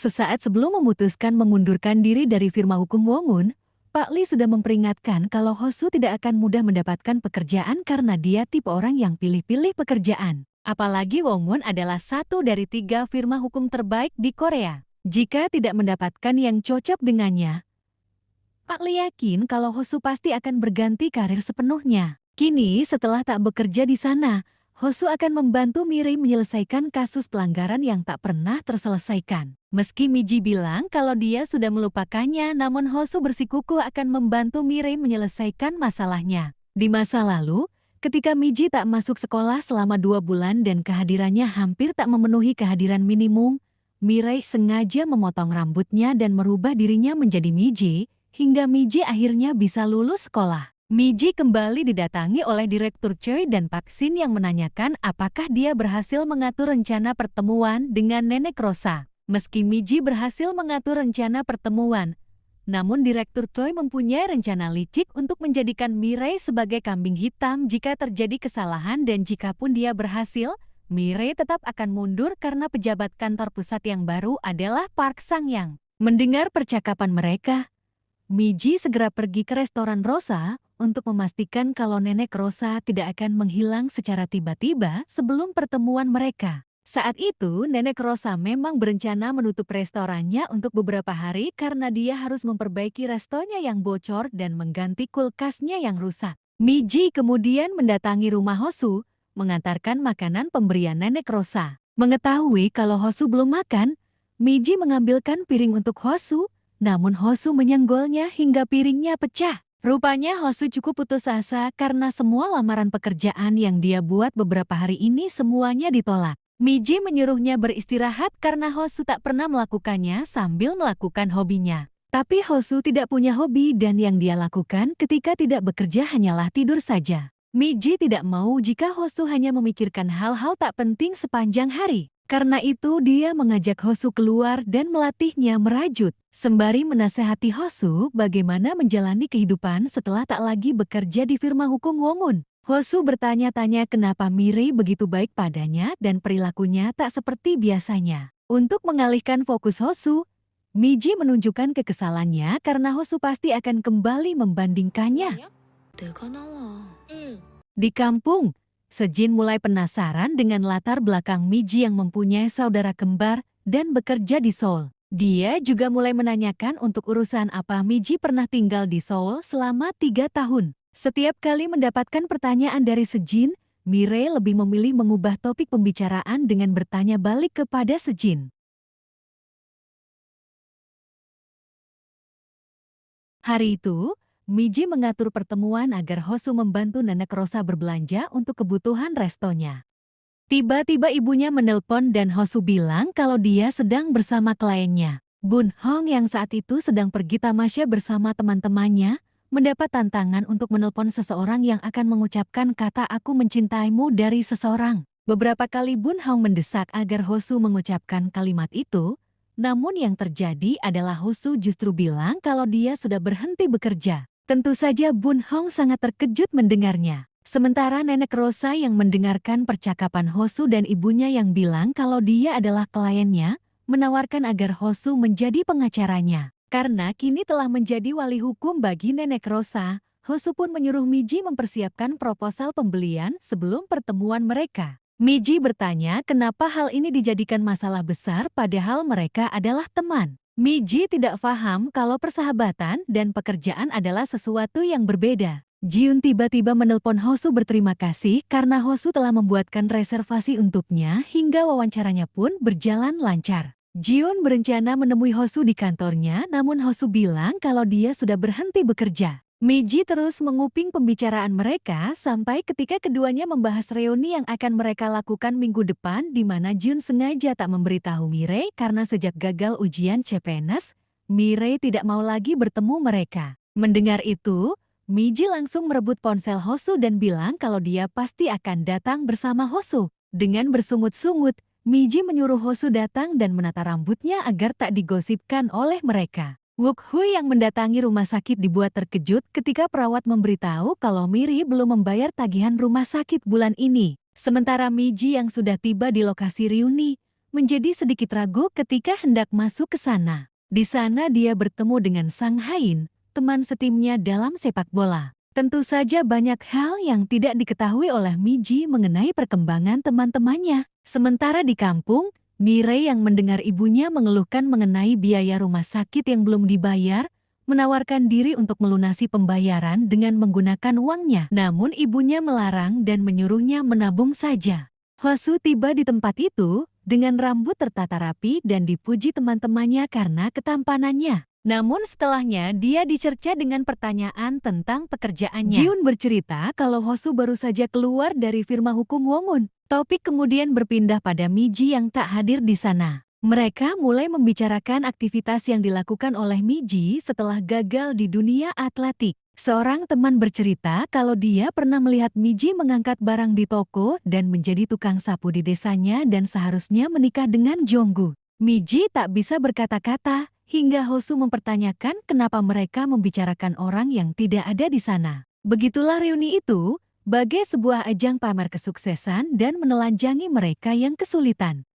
Sesaat sebelum memutuskan mengundurkan diri dari firma hukum Wongun, Pak Lee sudah memperingatkan kalau Hosu tidak akan mudah mendapatkan pekerjaan karena dia tipe orang yang pilih-pilih pekerjaan. Apalagi Wongun adalah satu dari 3 firma hukum terbaik di Korea. Jika tidak mendapatkan yang cocok dengannya, Pak Lee yakin kalau Hosu pasti akan berganti karir sepenuhnya. Kini setelah tak bekerja di sana, Hosu akan membantu Mirei menyelesaikan kasus pelanggaran yang tak pernah terselesaikan. Meski Miji bilang kalau dia sudah melupakannya, namun Hosu bersikukuh akan membantu Mirei menyelesaikan masalahnya. Di masa lalu, ketika Miji tak masuk sekolah selama 2 bulan dan kehadirannya hampir tak memenuhi kehadiran minimum, Mirei sengaja memotong rambutnya dan merubah dirinya menjadi Miji, hingga Miji akhirnya bisa lulus sekolah. Miji kembali didatangi oleh Direktur Choi dan Pak Shin yang menanyakan apakah dia berhasil mengatur rencana pertemuan dengan Nenek Rosa. Meski Miji berhasil mengatur rencana pertemuan, namun Direktur Choi mempunyai rencana licik untuk menjadikan Mirei sebagai kambing hitam jika terjadi kesalahan, dan jikapun dia berhasil, Mirei tetap akan mundur karena pejabat kantor pusat yang baru adalah Park Sang-yang. Mendengar percakapan mereka, Miji segera pergi ke restoran Rosa untuk memastikan kalau Nenek Rosa tidak akan menghilang secara tiba-tiba sebelum pertemuan mereka. Saat itu, Nenek Rosa memang berencana menutup restorannya untuk beberapa hari karena dia harus memperbaiki restonya yang bocor dan mengganti kulkasnya yang rusak. Miji kemudian mendatangi rumah Hosu, mengantarkan makanan pemberian Nenek Rosa. Mengetahui kalau Hosu belum makan, Miji mengambilkan piring untuk Hosu, namun Hosu menyenggolnya hingga piringnya pecah. Rupanya Hosu cukup putus asa karena semua lamaran pekerjaan yang dia buat beberapa hari ini semuanya ditolak. Miji menyuruhnya beristirahat karena Hosu tak pernah melakukannya sambil melakukan hobinya. Tapi Hosu tidak punya hobi dan yang dia lakukan ketika tidak bekerja hanyalah tidur saja. Miji tidak mau jika Hosu hanya memikirkan hal-hal tak penting sepanjang hari. Karena itu dia mengajak Hosu keluar dan melatihnya merajut, sembari menasehati Hosu bagaimana menjalani kehidupan setelah tak lagi bekerja di firma hukum Wongun. Hosu bertanya-tanya kenapa Mirei begitu baik padanya dan perilakunya tak seperti biasanya. Untuk mengalihkan fokus Hosu, Miji menunjukkan kekesalannya karena Hosu pasti akan kembali membandingkannya. Di kampung, Sejin mulai penasaran dengan latar belakang Miji yang mempunyai saudara kembar dan bekerja di Seoul. Dia juga mulai menanyakan untuk urusan apa Miji pernah tinggal di Seoul selama 3 tahun. Setiap kali mendapatkan pertanyaan dari Sejin, Mirei lebih memilih mengubah topik pembicaraan dengan bertanya balik kepada Sejin. Hari itu, Miji mengatur pertemuan agar Hosu membantu Nenek Rosa berbelanja untuk kebutuhan restonya. Tiba-tiba ibunya menelpon dan Hosu bilang kalau dia sedang bersama kliennya. Bun Hong yang saat itu sedang pergi tamasya bersama teman-temannya, mendapat tantangan untuk menelpon seseorang yang akan mengucapkan kata "aku mencintaimu" dari seseorang. Beberapa kali Bun Hong mendesak agar Hosu mengucapkan kalimat itu, namun yang terjadi adalah Hosu justru bilang kalau dia sudah berhenti bekerja. Tentu saja Bun Hong sangat terkejut mendengarnya. Sementara Nenek Rosa yang mendengarkan percakapan Hosu dan ibunya yang bilang kalau dia adalah kliennya, menawarkan agar Hosu menjadi pengacaranya. Karena kini telah menjadi wali hukum bagi Nenek Rosa, Hosu pun menyuruh Miji mempersiapkan proposal pembelian sebelum pertemuan mereka. Miji bertanya kenapa hal ini dijadikan masalah besar padahal mereka adalah teman. Miji tidak paham kalau persahabatan dan pekerjaan adalah sesuatu yang berbeda. Jiun tiba-tiba menelpon Hosu berterima kasih karena Hosu telah membuatkan reservasi untuknya hingga wawancaranya pun berjalan lancar. Jiun berencana menemui Hosu di kantornya, namun Hosu bilang kalau dia sudah berhenti bekerja. Miji terus menguping pembicaraan mereka sampai ketika keduanya membahas reuni yang akan mereka lakukan minggu depan, di mana Jun sengaja tak memberitahu Mirei karena sejak gagal ujian CPNS, Mirei tidak mau lagi bertemu mereka. Mendengar itu, Miji langsung merebut ponsel Hosu dan bilang kalau dia pasti akan datang bersama Hosu. Dengan bersungut-sungut, Miji menyuruh Hosu datang dan menata rambutnya agar tak digosipkan oleh mereka. Wook Hui yang mendatangi rumah sakit dibuat terkejut ketika perawat memberitahu kalau Miri belum membayar tagihan rumah sakit bulan ini. Sementara Miji yang sudah tiba di lokasi reuni, menjadi sedikit ragu ketika hendak masuk ke sana. Di sana dia bertemu dengan Sang Hain, teman setimnya dalam sepak bola. Tentu saja banyak hal yang tidak diketahui oleh Miji mengenai perkembangan teman-temannya. Sementara di kampung, Mirei yang mendengar ibunya mengeluhkan mengenai biaya rumah sakit yang belum dibayar, menawarkan diri untuk melunasi pembayaran dengan menggunakan uangnya. Namun ibunya melarang dan menyuruhnya menabung saja. Hosu tiba di tempat itu dengan rambut tertata rapi dan dipuji teman-temannya karena ketampanannya. Namun setelahnya dia dicerca dengan pertanyaan tentang pekerjaannya. Jiun bercerita kalau Hosu baru saja keluar dari firma hukum Wongun. Topik kemudian berpindah pada Miji yang tak hadir di sana. Mereka mulai membicarakan aktivitas yang dilakukan oleh Miji setelah gagal di dunia atletik. Seorang teman bercerita kalau dia pernah melihat Miji mengangkat barang di toko dan menjadi tukang sapu di desanya dan seharusnya menikah dengan Jonggu. Miji tak bisa berkata-kata, hingga Hosu mempertanyakan kenapa mereka membicarakan orang yang tidak ada di sana. Begitulah reuni itu, bagai sebuah ajang pamer kesuksesan dan menelanjangi mereka yang kesulitan.